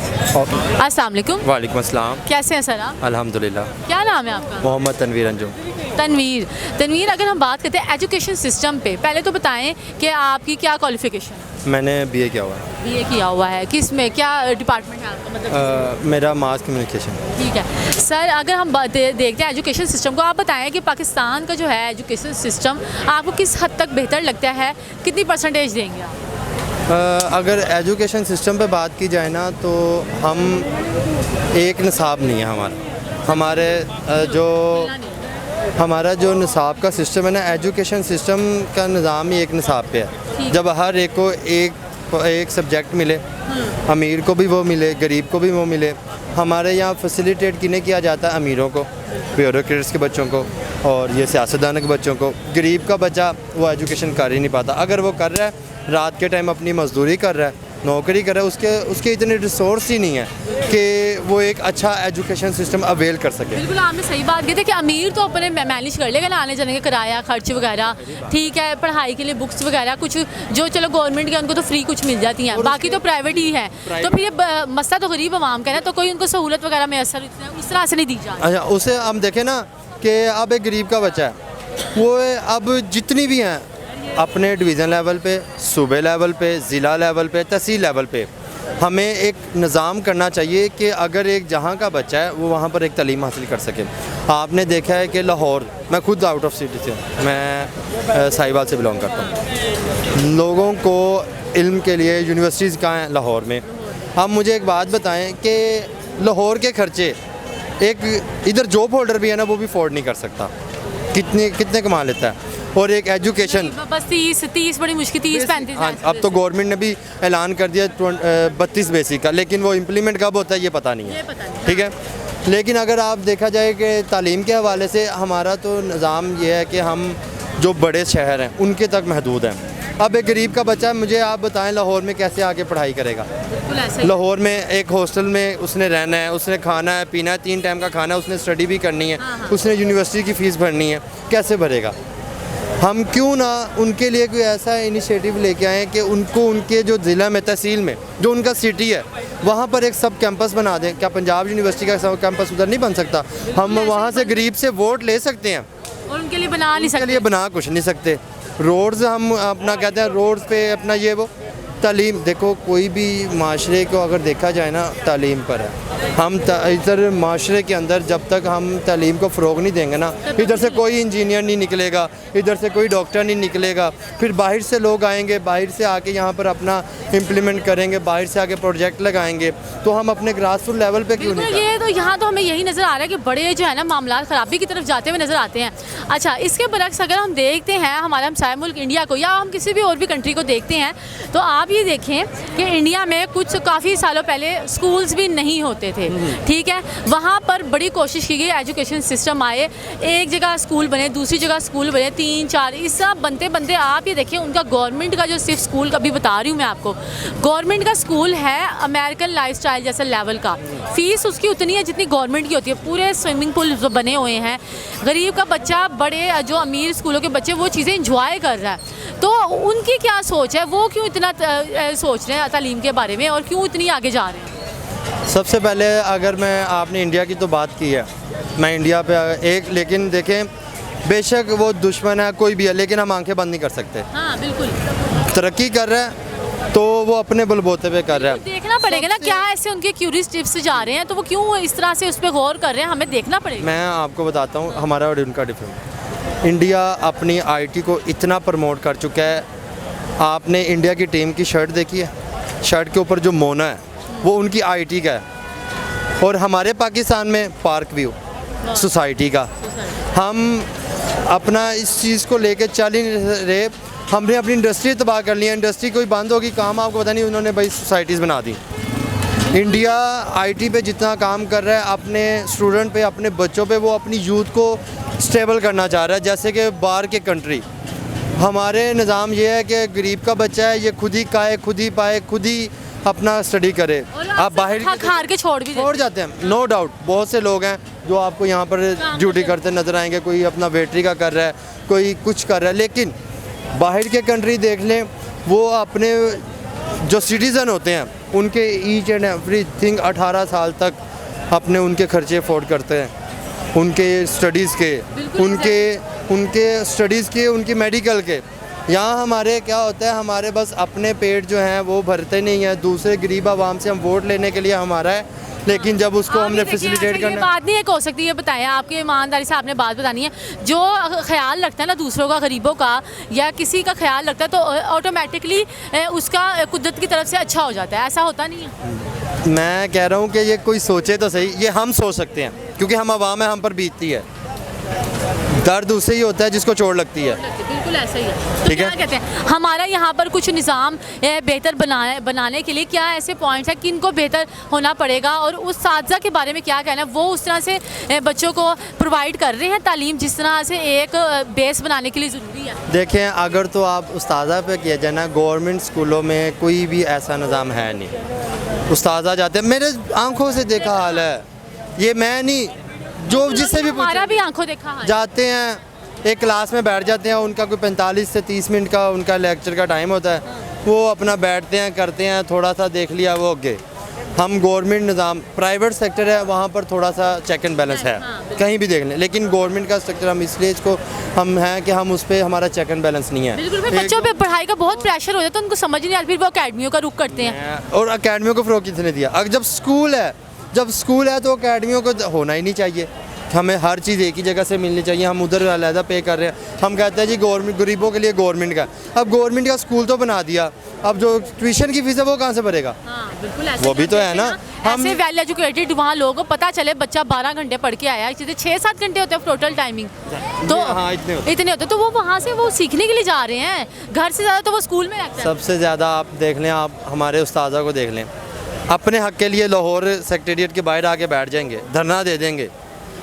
अस्सलाम वालेकुम। वालेकुम अस्सलाम। कैसे हैं सर आप? अल्हम्दुलिल्लाह। क्या नाम है आपका? मोहम्मद तनवीर अंजुम। तनवीर, अगर हम बात करते हैं एजुकेशन सिस्टम पे, पहले तो बताएं कि आपकी क्या क्वालिफिकेशन है? मैंने BA किया हुआ है। BA किया हुआ है, किस में, क्या डिपार्टमेंट है आपका, मतलब? मेरा मास कम्युनिकेशन। ठीक है सर, अगर हम देखते हैं एजुकेशन सिस्टम को, आप बताएं कि पाकिस्तान का जो है एजुकेशन सिस्टम आपको किस हद तक बेहतर लगता है, कितनी परसेंटेज देंगे आप? अगर एजुकेशन सिस्टम पे बात की जाए ना तो हम एक निसाब नहीं है हमारा जो निसाब का सिस्टम है ना, एजुकेशन सिस्टम का निज़ाम ही एक निसाब पे है। जब हर एक को एक सब्जेक्ट मिले, अमीर को भी वो मिले, गरीब को भी वो मिले। हमारे यहाँ फैसिलिटेट किन्हें किया जाता है, अमीरों को, ब्यूरोक्रेट्स के बच्चों को और ये सियासतदानों के बच्चों को। गरीब का बच्चा वो एजुकेशन कर ही नहीं पाता। अगर वो कर रहा है रात के टाइम अपनी मजदूरी कर रहा है, नौकरी कर रहा है, उसके इतने रिसोर्स ही नहीं है कि वो एक अच्छा एजुकेशन सिस्टम अवेल कर सके। बिल्कुल आपने सही बात की थी कि अमीर तो अपने मैनेज कर लेगा ना, आने जाने का किराया खर्च वगैरह, ठीक है, पढ़ाई के लिए बुक्स वगैरह कुछ जो चलो गवर्नमेंट के उनको तो फ्री कुछ मिल जाती हैं, बाकी तो प्राइवेट ही है। तो फिर ये मसला तो गरीब आवाम का है, तो कोई उनको सहूलत वगैरह में असर उस तरह से नहीं दी जाती। अच्छा, उसे हम देखें ना कि अब एक गरीब का बच्चा है, वो अब जितनी भी हैं अपने डिवीज़न लेवल पे, सूबे लेवल पे, ज़िला लेवल पे, तहसील लेवल पे, हमें एक निज़ाम करना चाहिए कि अगर एक जहाँ का बच्चा है वो वहाँ पर एक तालीम हासिल कर सके। आपने देखा है कि लाहौर, मैं खुद आउट ऑफ सिटी से, मैं साहिवाल से बिलोंग करता हूँ, लोगों को इल्म के लिए यूनिवर्सिटीज़ कहाँ हैं लाहौर में। हम मुझे एक बात बताएं कि लाहौर के खर्चे एक इधर जॉब होल्डर भी है ना वो भी अफोर्ड नहीं कर सकता, कितने कमा लेता है। और एक एजुकेशन बस 30 बड़ी मुश्किल, 30-35। हाँ, अब तो गवर्नमेंट ने भी ऐलान कर दिया 32 बेसिक का, लेकिन वो इम्प्लीमेंट कब होता है ये पता नहीं है, ठीक है। लेकिन अगर आप देखा जाए कि तालीम के हवाले से हमारा तो निज़ाम ये है कि हम जो बड़े शहर हैं उनके तक महदूद हैं। अब एक गरीब का बच्चा, मुझे आप बताएं लाहौर में कैसे आके पढ़ाई करेगा। लाहौर में एक हॉस्टल में उसने रहना है, उसने खाना है, पीना है, 3 टाइम का खाना है, उसने स्टडी भी करनी है, उसने यूनिवर्सिटी की फ़ीस भरनी है, कैसे भरेगा? हम क्यों ना उनके लिए कोई ऐसा इनिशिएटिव लेके आएँ कि उनको उनके जो ज़िला में, तहसील में, जो उनका सिटी है, वहाँ पर एक सब कैंपस बना दें। क्या पंजाब यूनिवर्सिटी का सब कैंपस उधर नहीं बन सकता? हम वहाँ से गरीब से वोट ले सकते हैं, और उनके लिए बना नहीं उसके सकते। लिए बना कुछ नहीं सकते। रोड्स हम अपना कहते हैं, रोड्स पे अपना ये वो तालीम, देखो कोई भी माशरे को अगर देखा जाए ना, तालीम पर है। हम इधर माशरे के अंदर जब तक हम तालीम को फ़रोग नहीं देंगे ना, इधर से कोई इंजीनियर नहीं निकलेगा, इधर से कोई डॉक्टर नहीं निकलेगा। फिर बाहर से लोग आएंगे, बाहर से आके यहाँ पर अपना इम्प्लीमेंट करेंगे, बाहर से आके प्रोजेक्ट लगाएंगे, तो हम अपने ग्रास रूट लेवल पे क्यों नहीं? ये तो यहाँ तो हमें यही नज़र आ रहा है कि बड़े जो है ना मामला ख़राबी की तरफ जाते हुए नज़र आते हैं। अच्छा, इसके बरक्स अगर हम देखते हैं हमारा हमसाया मुल्क इंडिया को, या हम किसी भी और भी कंट्री को देखते हैं, तो आप ये देखें कि इंडिया में कुछ काफ़ी सालों पहले स्कूल्स भी नहीं होते थे, ठीक है। वहाँ पर बड़ी कोशिश की गई, एजुकेशन सिस्टम आए, एक जगह स्कूल बने, दूसरी जगह स्कूल बने, 3 4 इस सब बनते बनते आप ये देखिए उनका गवर्नमेंट का जो सिर्फ स्कूल अभी बता रही हूँ मैं आपको, गवर्नमेंट का स्कूल है अमेरिकन लाइफस्टाइल जैसे लेवल का, फीस उसकी उतनी है जितनी गवर्नमेंट की होती है, पूरे स्विमिंग पूल जो बने हुए हैं, गरीब का बच्चा बड़े जो अमीर स्कूलों के बच्चे वो चीज़ें इंजॉय कर रहा है। तो उनकी क्या सोच है, वो क्यों इतना सोच रहे हैं तालीम के बारे में और क्यों इतनी आगे जा रहे हैं? सबसे पहले अगर मैं, आपने इंडिया की तो बात की है, मैं इंडिया पे एक, लेकिन देखें बेशक वो दुश्मन है कोई भी है, लेकिन हम आंखें बंद नहीं कर सकते। हाँ बिल्कुल, तरक्की कर रहा है तो वो अपने बलबूते पे कर रहा है। देखना पड़ेगा ना क्या ऐसे उनके क्यूरियस टिप्स जा रहे हैं, तो वो क्यों इस तरह से उस पर गौर कर रहे हैं, हमें देखना पड़ेगा। मैं आपको बताता हूँ हमारा और उनका डिफरेंस। इंडिया अपनी आईटी को इतना प्रमोट कर चुका है। आपने इंडिया की टीम की शर्ट देखी है, शर्ट के ऊपर जो मोना है वो उनकी आईटी का है, और हमारे पाकिस्तान में पार्क व्यू सोसाइटी का। हम अपना इस चीज़ को लेके चल ही नहीं रहे, हमने अपनी इंडस्ट्री तबाह कर ली है। इंडस्ट्री कोई बंद होगी, काम आपको पता नहीं, उन्होंने भाई सोसाइटीज़ बना दी। इंडिया आईटी पे जितना काम कर रहा है, अपने स्टूडेंट पे, अपने बच्चों पे, वो अपनी यूथ को स्टेबल करना चाह रहा है। जैसे कि बाहर के कंट्री, हमारे निज़ाम ये है कि गरीब का बच्चा है, ये खुद ही खाए, खुद ही पाए, खुद ही अपना स्टडी करे। आप बाहर खार के छोड़ जाते हैं, नो डाउट। बहुत से लोग हैं जो आपको यहाँ पर ड्यूटी करते नज़र आएंगे, कोई अपना वेटरी का कर रहा है, कोई कुछ कर रहा है, लेकिन बाहर के कंट्री देख लें, वो अपने जो सिटीज़न होते हैं उनके ईच एंड एवरीथिंग 18 साल तक अपने उनके खर्चे अफोर्ड करते हैं, उनके स्टडीज़ के, उनके स्टडीज़ के, उनकी मेडिकल के। यहाँ हमारे क्या होता है, हमारे बस अपने पेट जो हैं वो भरते नहीं हैं, दूसरे गरीब आवाम से हम वोट लेने के लिए हमारा है, लेकिन जब उसको हमने फैसिलिटेट करना, बात नहीं एक हो सकती है, बताएं आपके ईमानदारी से आपने बात बतानी है। जो ख्याल रखता है ना दूसरों का, गरीबों का या किसी का ख्याल रखता है, तो ऑटोमेटिकली उसका कुदरत की तरफ से अच्छा हो जाता है, ऐसा होता नहीं है। मैं कह रहा हूँ कि ये कोई सोचे तो सही, ये हम सोच सकते हैं क्योंकि हम आवाम है, हम पर बीतती है। दर्द उससे ही होता है जिसको चोट लगती है। बिल्कुल ऐसा ही है। तो ठीक क्या है, कहते हैं हमारा यहाँ पर कुछ निज़ाम बेहतर बनाने के लिए क्या ऐसे पॉइंट्स हैं किन को बेहतर होना पड़ेगा, और उस साथी के बारे में क्या कहना है, वो उस तरह से बच्चों को प्रोवाइड कर रहे हैं तालीम जिस तरह से एक बेस बनाने के लिए ज़रूरी है? देखें, अगर तो आप उस्तादा पे किया जाए ना, गवर्नमेंट स्कूलों में कोई भी ऐसा निज़ाम है नहीं। उस्तादा जाते हैं, मेरे आंखों से देखा हाल है, ये मैं नहीं, जो जिससे भी हमारा भी आंखों देखा है, जाते हैं एक क्लास में बैठ जाते हैं, उनका कोई 45 से 30 मिनट का उनका लेक्चर का टाइम होता है, वो अपना बैठते हैं, करते हैं, थोड़ा सा देख लिया, वो आगे। हम गवर्नमेंट निज़ाम, प्राइवेट सेक्टर है वहाँ पर थोड़ा सा चेक एंड बैलेंस है, कहीं भी देख लें, लेकिन गवर्नमेंट का सेक्टर हम इसलिए इसको हम हैं कि हम उस पर हमारा चेक एंड बैलेंस नहीं है। बिल्कुल, बच्चों पे पढ़ाई का बहुत प्रेशर हो जाता है, उनको समझ नहीं आता, फिर वो अकेडमियों का रुख करते हैं। और अकेडमियों को फ़रोग़ किसने दिया? अगर जब स्कूल है तो अकेडमियों को होना ही नहीं चाहिए। हमें हर चीज़ एक ही जगह से मिलनी चाहिए, हम उधर अलहदा पे कर रहे हैं। हम कहते हैं जी गवर्नमेंट गरीबों के लिए गवर्नमेंट का, अब गवर्नमेंट का स्कूल तो बना दिया, अब जो ट्यूशन की फीस है वो कहाँ से भरेगा? हाँ, बिल्कुल वो भी तो है ना। हम ऐसे वेल एजुकेटेड वहाँ लोगों को पता चले बच्चा 12 घंटे पढ़ के आया, इसे 6-7 घंटे होते हैं टोटल टाइमिंग, तो हाँ, इतने होते, तो वो वहाँ से वो सीखने के लिए जा रहे हैं, घर से ज़्यादा तो वो स्कूल में रहता है। सबसे ज़्यादा आप देख लें, आप हमारे उस्तादा को देख लें, अपने हक़ के लिए लाहौर सेक्रेटेरिएट के बाहर आके बैठ जाएंगे, धरना दे देंगे,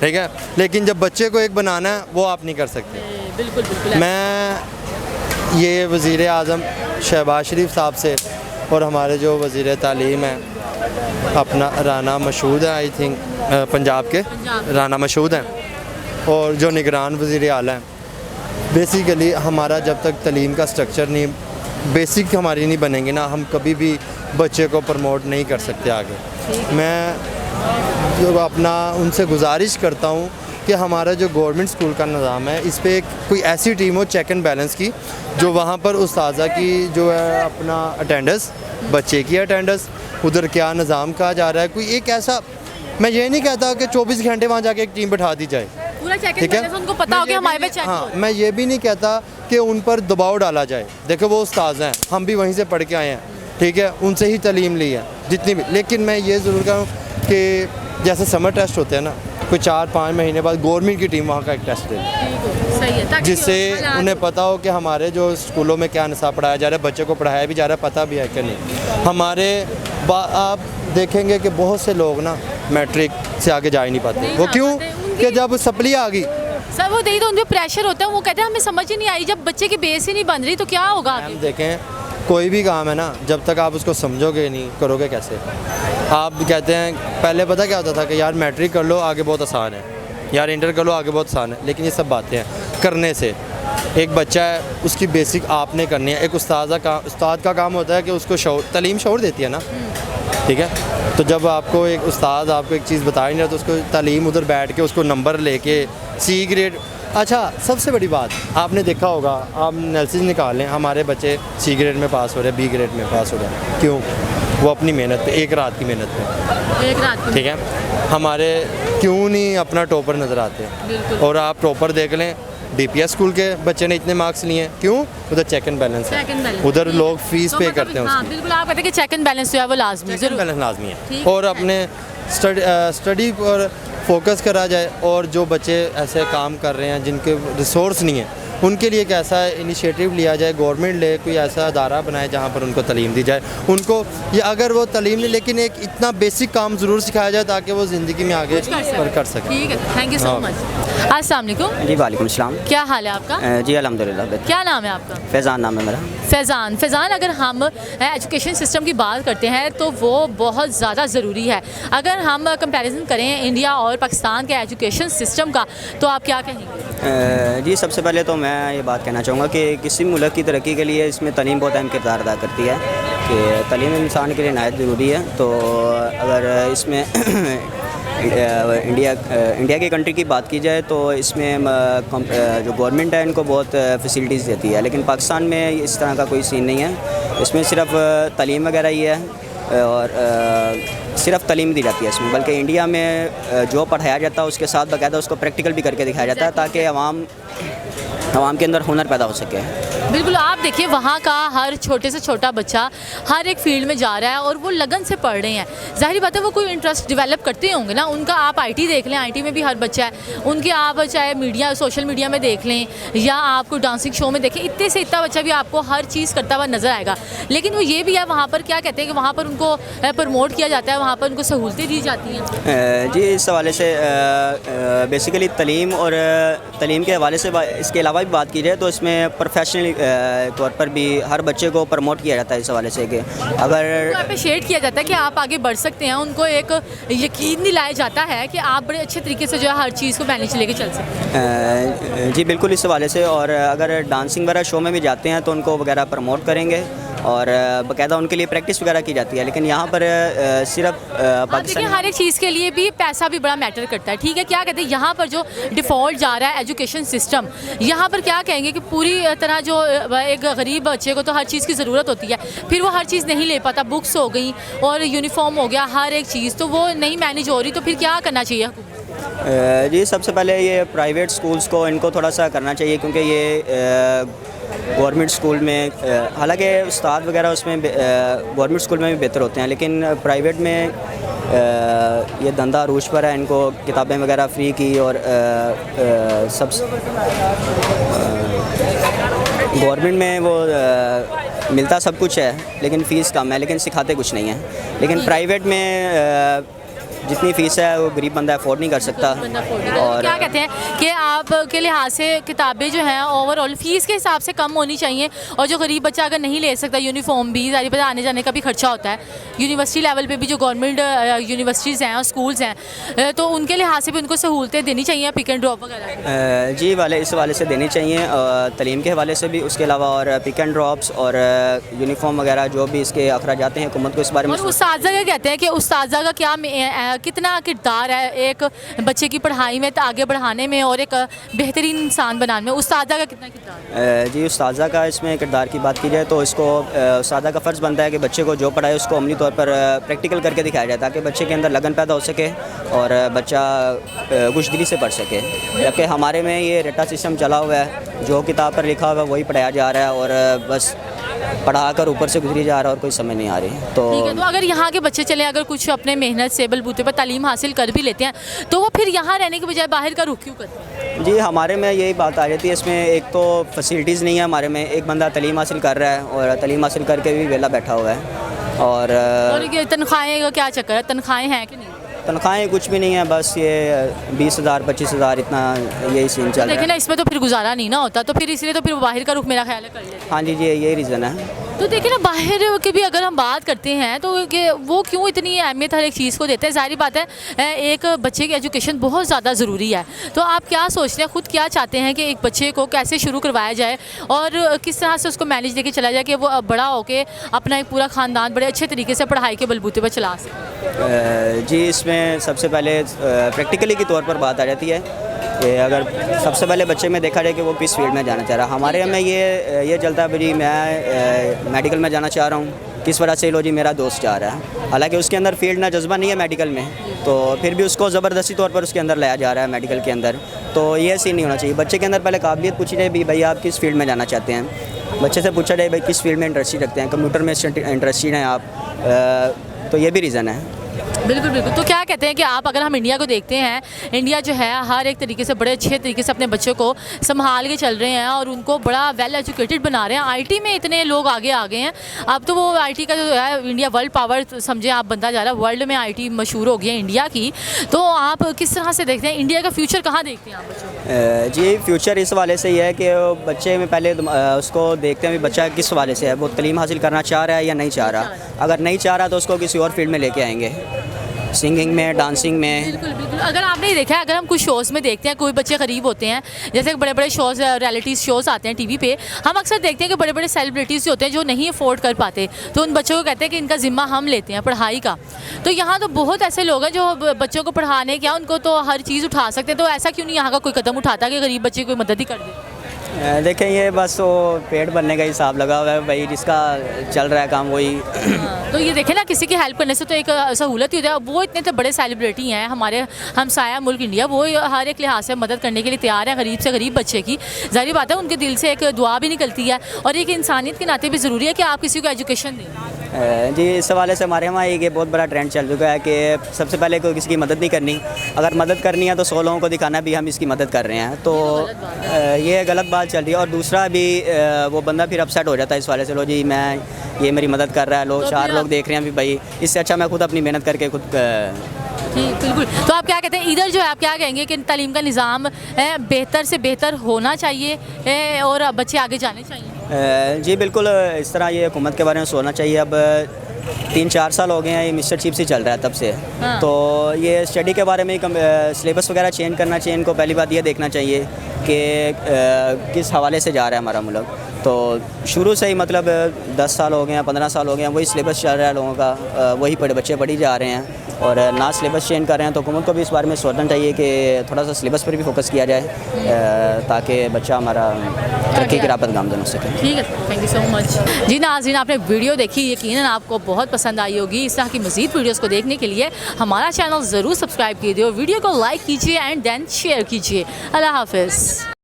ठीक है, लेकिन जब बच्चे को एक बनाना है वो आप नहीं कर सकते। बिल्कुल बिल्कुल। मैं ये वज़ीर आज़म शहबाज शरीफ साहब से और हमारे जो वज़ीर तालीम हैं अपना राना मशहूद है, आई थिंक पंजाब के राना मशहूद हैं, और जो निगरान वज़ीर आला हैं, बेसिकली हमारा जब तक तालीम का स्ट्रक्चर नहीं, बेसिक हमारी नहीं बनेंगे ना, हम कभी भी बच्चे को प्रमोट नहीं कर सकते आगे। मैं जो अपना उनसे गुजारिश करता हूँ कि हमारा जो गवर्नमेंट स्कूल का निज़ाम है, इस पे कोई ऐसी टीम हो चेक एंड बैलेंस की, जो वहाँ पर उस्ताज़ा की जो है अपना अटेंडेंस, बच्चे की अटेंडेंस, उधर क्या निज़ाम कहा जा रहा है, कोई एक ऐसा, मैं ये नहीं कहता कि 24 घंटे वहाँ जाके एक टीम बैठा दी जाए, पूरा चेक ठीक है, उनको पता हो कि हमारे पे चेक हाँ, मैं ये भी नहीं कहता कि उन पर दबाव डाला जाए। देखो वो उस्ताद हैं, हम भी वहीं से पढ़ के आए हैं, ठीक है, उनसे ही तालीम ली है जितनी भी। लेकिन मैं ये ज़रूर कहूँ कि जैसे समर टेस्ट होते हैं ना, कोई 4-5 महीने बाद गवर्नमेंट की टीम वहाँ का एक टेस्ट दे, सही है, ताकि जिससे उन्हें पता हो कि हमारे जो स्कूलों में क्या निसाब पढ़ाया जा रहा है, बच्चे को पढ़ाया भी जा रहा है, पता भी है कि नहीं। हमारे आप देखेंगे कि बहुत से लोग ना मैट्रिक से आगे जा ही नहीं पाते। वो क्यों? कि जब सप्ली आ गई सर, वो देखिए तो उन पर प्रेशर होता है, वो कहते हैं हमें समझ ही नहीं आई, जब बच्चे की बेस ही नहीं बन रही तो क्या होगा आगे? हम देखें, कोई भी काम है ना, जब तक आप उसको समझोगे नहीं, करोगे कैसे? आप कहते हैं पहले पता क्या होता था कि यार मैट्रिक कर लो आगे बहुत आसान है, यार इंटर कर लो आगे बहुत आसान है, लेकिन ये सब बातें हैं करने से। एक बच्चा है, उसकी बेसिक आपने करनी है। एक उस्ताद का काम होता है कि उसको तालीम शऊर देती है ना, ठीक है। तो जब आपको एक उस्ताद आपको एक चीज़ बता नहीं रहा, तो उसको तालीम उधर बैठ के उसको नंबर लेके सी ग्रेड। अच्छा, सबसे बड़ी बात आपने देखा होगा, आप एनालिसिस निकाल लें, हमारे बच्चे सी ग्रेड में पास हो रहे हैं, बी ग्रेड में पास हो रहे हैं, क्यों? वो अपनी मेहनत पे, एक रात की मेहनत पे, एक रात ठीक है। हमारे क्यों नहीं अपना टॉपर नज़र आते? और आप टॉपर देख लें, DPS स्कूल के बच्चे ने इतने मार्क्स लिए हैं, क्यों? उधर चेक एंड बैलेंस है, उधर लोग फीस पे करते हैं हाँ, उसकी। बिल्कुल, आप कहते हैं कि चेक एंड बैलेंस जो है वो लाजमी है, जरूर बैलेंस लाजमी है, ठीक और अपने स्टडी पर फोकस करा जाए। और जो बच्चे ऐसे काम कर रहे हैं जिनके रिसोर्स नहीं है, उनके लिए एक ऐसा इनिशिएटिव लिया जाए, गवर्नमेंट ले, कोई ऐसा अदारा बनाए जहाँ पर उनको तालीम दी जाए। उनको ये अगर वो तालीम नहीं, लेकिन एक इतना बेसिक काम ज़रूर सिखाया जाए ताकि वो ज़िंदगी में आगे कर सकें। ठीक है, थैंक यू सो हाँ। मच। अस्सलाम वालेकुम। जी वालेकुम सलाम। क्या हाल है आपका? जी अल्हम्दुलिल्लाह। क्या नाम है आपका? फैज़ान नाम है मेरा। फैज़ान, अगर हम एजुकेशन सिस्टम की बात करते हैं तो वो बहुत ज़्यादा ज़रूरी है। अगर हम कंपैरिजन करें इंडिया और पाकिस्तान के एजुकेशन सिस्टम का, तो आप क्या कहेंगे? जी सबसे पहले तो मैं ये बात कहना चाहूँगा कि किसी मुल्क की तरक्की के लिए इसमें तालीम बहुत अहम किरदार अदा करती है, कि तालीम इंसान के लिए नहायत ज़रूरी है। तो अगर इसमें इंडिया की कंट्री की बात की जाए तो इसमें जो गवर्नमेंट है इनको बहुत फैसिलिटीज़ देती है, लेकिन पाकिस्तान में इस तरह का कोई सीन नहीं है। इसमें सिर्फ तालीम वगैरह ही है, और सिर्फ तालीम दी जाती है इसमें, बल्कि इंडिया में जो पढ़ाया जाता है उसके साथ बाकायदा उसको प्रैक्टिकल भी करके दिखाया जाता है, ताकि आवाम के अंदर हुनर पैदा हो सके। बिल्कुल, आप देखिए वहाँ का हर छोटे से छोटा बच्चा हर एक फील्ड में जा रहा है और वो लगन से पढ़ रहे हैं। ज़ाहिर बात है वो कोई इंटरेस्ट डेवलप करते होंगे ना उनका। आप IT देख लें, IT में भी हर बच्चा है उनके, आप चाहे सोशल मीडिया में देख लें या आपको डांसिंग शो में देखें, इतने से इतना बच्चा भी आपको हर चीज़ करता हुआ नज़र आएगा। लेकिन वो ये भी है, वहाँ पर क्या कहते हैं कि वहाँ पर उनको प्रमोट किया जाता है, वहाँ पर उनको सहूलतें दी जाती हैं। जी इस हवाले से बेसिकली तालीम और तालीम के हवाले से इसके अलावा भी बात की जाए तो इसमें प्रोफेशनल तौर पर भी हर बच्चे को प्रमोट किया जाता है इस हवाले से कि अगर अप्रिशिएट किया जाता है कि आप आगे बढ़ सकते हैं, उनको एक यकीन दिलाया जाता है कि आप बड़े अच्छे तरीके से जो है हर चीज़ को मैनेज लेके चल सकते हैं। जी बिल्कुल इस हवाले से, और अगर डांसिंग वगैरह शो में भी जाते हैं तो उनको वगैरह प्रमोट करेंगे और बाकायदा उनके लिए प्रैक्टिस वगैरह की जाती है। लेकिन यहाँ पर सिर्फ पाकिस्तान हर एक चीज़ के लिए भी पैसा भी बड़ा मैटर करता है, ठीक है। क्या कहते हैं यहाँ पर जो डिफ़ॉल्ट जा रहा है एजुकेशन सिस्टम, यहाँ पर क्या कहेंगे कि पूरी तरह जो एक गरीब बच्चे को तो हर चीज़ की ज़रूरत होती है, फिर वो हर चीज़ नहीं ले पाता, बुक्स हो गई और यूनिफॉर्म हो गया, हर एक चीज़ तो वो नहीं मैनेज हो रही, तो फिर क्या करना चाहिए? जी सबसे पहले ये प्राइवेट स्कूल्स को इनको थोड़ा सा करना चाहिए, क्योंकि ये गवर्नमेंट स्कूल में हालांकि उस्ताद वगैरह उसमें गवर्नमेंट स्कूल में भी बेहतर होते हैं, लेकिन प्राइवेट में ये धंधा अरूज पर है। इनको किताबें वगैरह फ्री की और सब गवर्नमेंट में वो मिलता सब कुछ है, लेकिन फ़ीस कम है, लेकिन सिखाते कुछ नहीं है। लेकिन प्राइवेट में जितनी फ़ीस है वो गरीब बंदा अफोर्ड नहीं कर सकता। और क्या कहते हैं कि आपके लिहाज से किताबें जो हैं ओवरऑल फ़ीस के हिसाब से कम होनी चाहिए, और जो गरीब बच्चा अगर नहीं ले सकता, यूनिफॉर्म भी जारी पता आने जाने का भी खर्चा होता है, यूनिवर्सिटी लेवल पे भी जो गवर्नमेंट यूनिवर्सिटीज़ हैं और स्कूल्स हैं, तो उनके लिहाज से भी उनको सहूलतें देनी चाहिए, पिक एंड ड्रॉप वगैरह। जी इस वाले से देनी चाहिए, तालीम के हवाले से भी, उसके अलावा और पिक एंड ड्रॉप्स और यूनिफॉर्म वगैरह जो भी इसके अखराजात हैं, हुकूमत को इस बारे में। और उस्ताज़ा क्या कहते हैं कि उस्ताज़ा का क्या कितना किरदार है एक बच्चे की पढ़ाई में आगे बढ़ाने में और एक बेहतरीन इंसान बनाने में, उस्ताज़ा का कितना किरदार है? जी उस्ताज़ा का इसमें किरदार की बात की जाए तो इसको उस्ताज़ा का फ़र्ज़ बनता है कि बच्चे को जो पढ़ाए उसको अमली तौर पर प्रैक्टिकल करके दिखाया जाए, ताकि बच्चे के अंदर लगन पैदा हो सके और बच्चा खुशदिली से पढ़ सके। जबकि हमारे में ये रट्टा सिस्टम चला हुआ है, जो किताब पर लिखा हुआ है वही पढ़ाया जा रहा है और बस पढ़ा कर ऊपर से गुजरी जा रहा है और कोई समझ नहीं आ रही। तो ठीक है, तो अगर यहाँ के बच्चे चले, अगर कुछ अपने मेहनत से बलबूते पर तालीम हासिल कर भी लेते हैं, तो वो फिर यहाँ रहने के बजाय बाहर का रुख क्यों करते हैं? जी हमारे में यही बात आ जाती है, इसमें एक तो फैसिलिटीज़ नहीं है हमारे में। एक बंदा तालीम हासिल कर रहा है और तालीम हासिल करके भी वेला बैठा हुआ है, और तनख्वाहें का क्या चक्कर है? तनख्वाहें हैं कि नहीं? तनख्वाहें कुछ भी नहीं है, बस ये 20,000 25,000 इतना यही सीन चल रहा है। देखिए ना, इसमें तो फिर गुजारा नहीं ना होता, तो फिर इसलिए तो फिर बाहर का रुख मेरा ख्याल है कर लेते हैं। हाँ जी यही रीज़न है। तो देखिए ना, बाहर की भी अगर हम बात करते हैं तो वो क्यों इतनी अहमियत हर एक चीज़ को देते हैं? ज़ाहिर बात है एक बच्चे की एजुकेशन बहुत ज़्यादा ज़रूरी है। तो आप क्या सोचते हैं, खुद क्या चाहते हैं कि एक बच्चे को कैसे शुरू करवाया जाए और किस तरह से उसको मैनेज लेके चला जाए कि वो बड़ा होके अपना एक पूरा ख़ानदान बड़े अच्छे तरीके से पढ़ाई के बलबूते पर चला सके? जी इसमें सबसे पहले प्रैक्टिकली के तौर पर बात आ जाती है कि अगर सबसे पहले बच्चे में देखा जाए कि वो किस फील्ड में जाना चाह रहा है। हमारे में ये चलता है भाई मैं मेडिकल में जाना चाह रहा हूँ, किस वजह से लो जी मेरा दोस्त चाह रहा है, हालांकि उसके अंदर फील्ड ना जज्बा नहीं है मेडिकल में, तो फिर भी उसको ज़बरदस्ती तौर पर उसके अंदर लाया जा रहा है मेडिकल के अंदर। तो ये सीन नहीं होना चाहिए। बच्चे के अंदर पहले काबिलियत पूछी जाए, भाई आप किस फील्ड में जाना चाहते हैं, बच्चे से पूछा जाए भाई किस फील्ड में इंटरेस्टेड रखते हैं, कंप्यूटर में इंटरेस्टेड हैं आप, तो ये भी रीज़न है। बिल्कुल बिल्कुल। तो क्या कहते हैं कि आप अगर हम इंडिया को देखते हैं, इंडिया जो है हर एक तरीके से बड़े अच्छे तरीके से अपने बच्चों को संभाल के चल रहे हैं और उनको बड़ा वेल एजुकेटेड बना रहे हैं। आईटी में इतने लोग आगे आ गए हैं, अब तो वो आईटी का जो है इंडिया वर्ल्ड पावर समझे आप बनता जा रहा है, वर्ल्ड में आईटी मशहूर हो गई है इंडिया की। तो आप किस तरह से देखते हैं, इंडिया का फ्यूचर कहाँ देखते हैं आप बच्चों? जी फ्यूचर इस वाले से ही है कि बच्चे में पहले उसको देखते हैं बच्चा किस वाले से है, वो तालीम हासिल करना चाह रहा है या नहीं चाह रहा। अगर नहीं चाह रहा तो उसको किसी और फील्ड में लेके आएंगे, सिंगिंग में, डांसिंग में। बिल्कुल बिल्कुल। अगर आपने देखा है, अगर हम कुछ शोज़ में देखते हैं, कोई बच्चे गरीब होते हैं, जैसे बड़े बड़े शोज़ रियलिटी शोज़ आते हैं टीवी पे, हम अक्सर देखते हैं कि बड़े बड़े सेलिब्रिटीज़ जो होते हैं जो नहीं अफोर्ड कर पाते, तो उन बच्चों को कहते हैं कि इनका ज़िम्मा हम लेते हैं पढ़ाई का। तो यहाँ तो बहुत ऐसे लोग हैं जो बच्चों को पढ़ाने क्या, उनको तो हर चीज़ उठा सकते हैं, तो ऐसा क्यों नहीं यहाँ का कोई कदम उठाता कि गरीब बच्चे की कोई मदद ही कर दे? देखें ये बस वो पेट भरने का हिसाब लगा हुआ है भाई, जिसका चल रहा है काम वही। तो ये देखें ना, किसी की हेल्प करने से तो एक सहूलत ही होती है। वो इतने तो बड़े सेलिब्रिटी हैं हमारे हमसाया मुल्क इंडिया, वो हर एक लिहाज से मदद करने के लिए तैयार है गरीब से गरीब बच्चे की। जाहिर बात है उनके दिल से एक दुआ भी निकलती है, और एक इंसानियत के नाते भी ज़रूरी है कि आप किसी को एजुकेशन दें। जी इस हवाले से हमारे यहाँ एक बहुत बड़ा ट्रेंड चल चुका है कि सबसे पहले कोई किसी की मदद नहीं करनी, अगर मदद करनी है तो 100 लोगों को दिखाना भी हम इसकी मदद कर रहे हैं, तो ये गलत बात चल रही है। और दूसरा भी वो बंदा फिर अपसेट हो जाता है इस वाले से, लो जी मैं ये मेरी मदद कर रहा है, लोग 4 लोग देख रहे हैं भी भाई, इससे अच्छा मैं खुद अपनी मेहनत करके खुद। जी बिल्कुल। तो आप क्या कहते हैं, इधर जो है आप क्या कहेंगे कि तालीम का निज़ाम बेहतर से बेहतर होना चाहिए और बच्चे आगे जाने चाहिए? जी बिल्कुल, इस तरह ये हुकूमत के बारे में सोचना चाहिए। अब 3-4 साल हो गए हैं ये मिस्टर चिप से चल रहा है तब से। हाँ। तो ये स्टडी के बारे में सिलेबस वगैरह चेंज करना चाहिए इनको। पहली बात ये देखना चाहिए कि किस हवाले से जा रहा है हमारा मुल्क। तो शुरू से ही मतलब 10 साल हो गए हैं, 15 साल हो गए हैं, वही सिलेबस चल रहा है लोगों का, वही बच्चे पढ़ी जा रहे हैं और ना सिलेबस चेंज कर रहे हैं। तो हुकूमत को भी इस बारे में सोचना चाहिए कि थोड़ा सा सिलेबस पर भी फोकस किया जाए ताकि बच्चा हमारा तरक्की की राह पर गामजन हो सके। ठीक है, थैंक यू सो मच। जी नाज़रीन, आपने वीडियो देखी, यकीनन आपको बहुत पसंद आई होगी। इस तरह की मज़ीद वीडियोज़ को देखने के लिए हमारा चैनल ज़रूर सब्सक्राइब कीजिए और वीडियो को लाइक कीजिए एंड देन शेयर कीजिए। अल्लाह हाफ़िज़।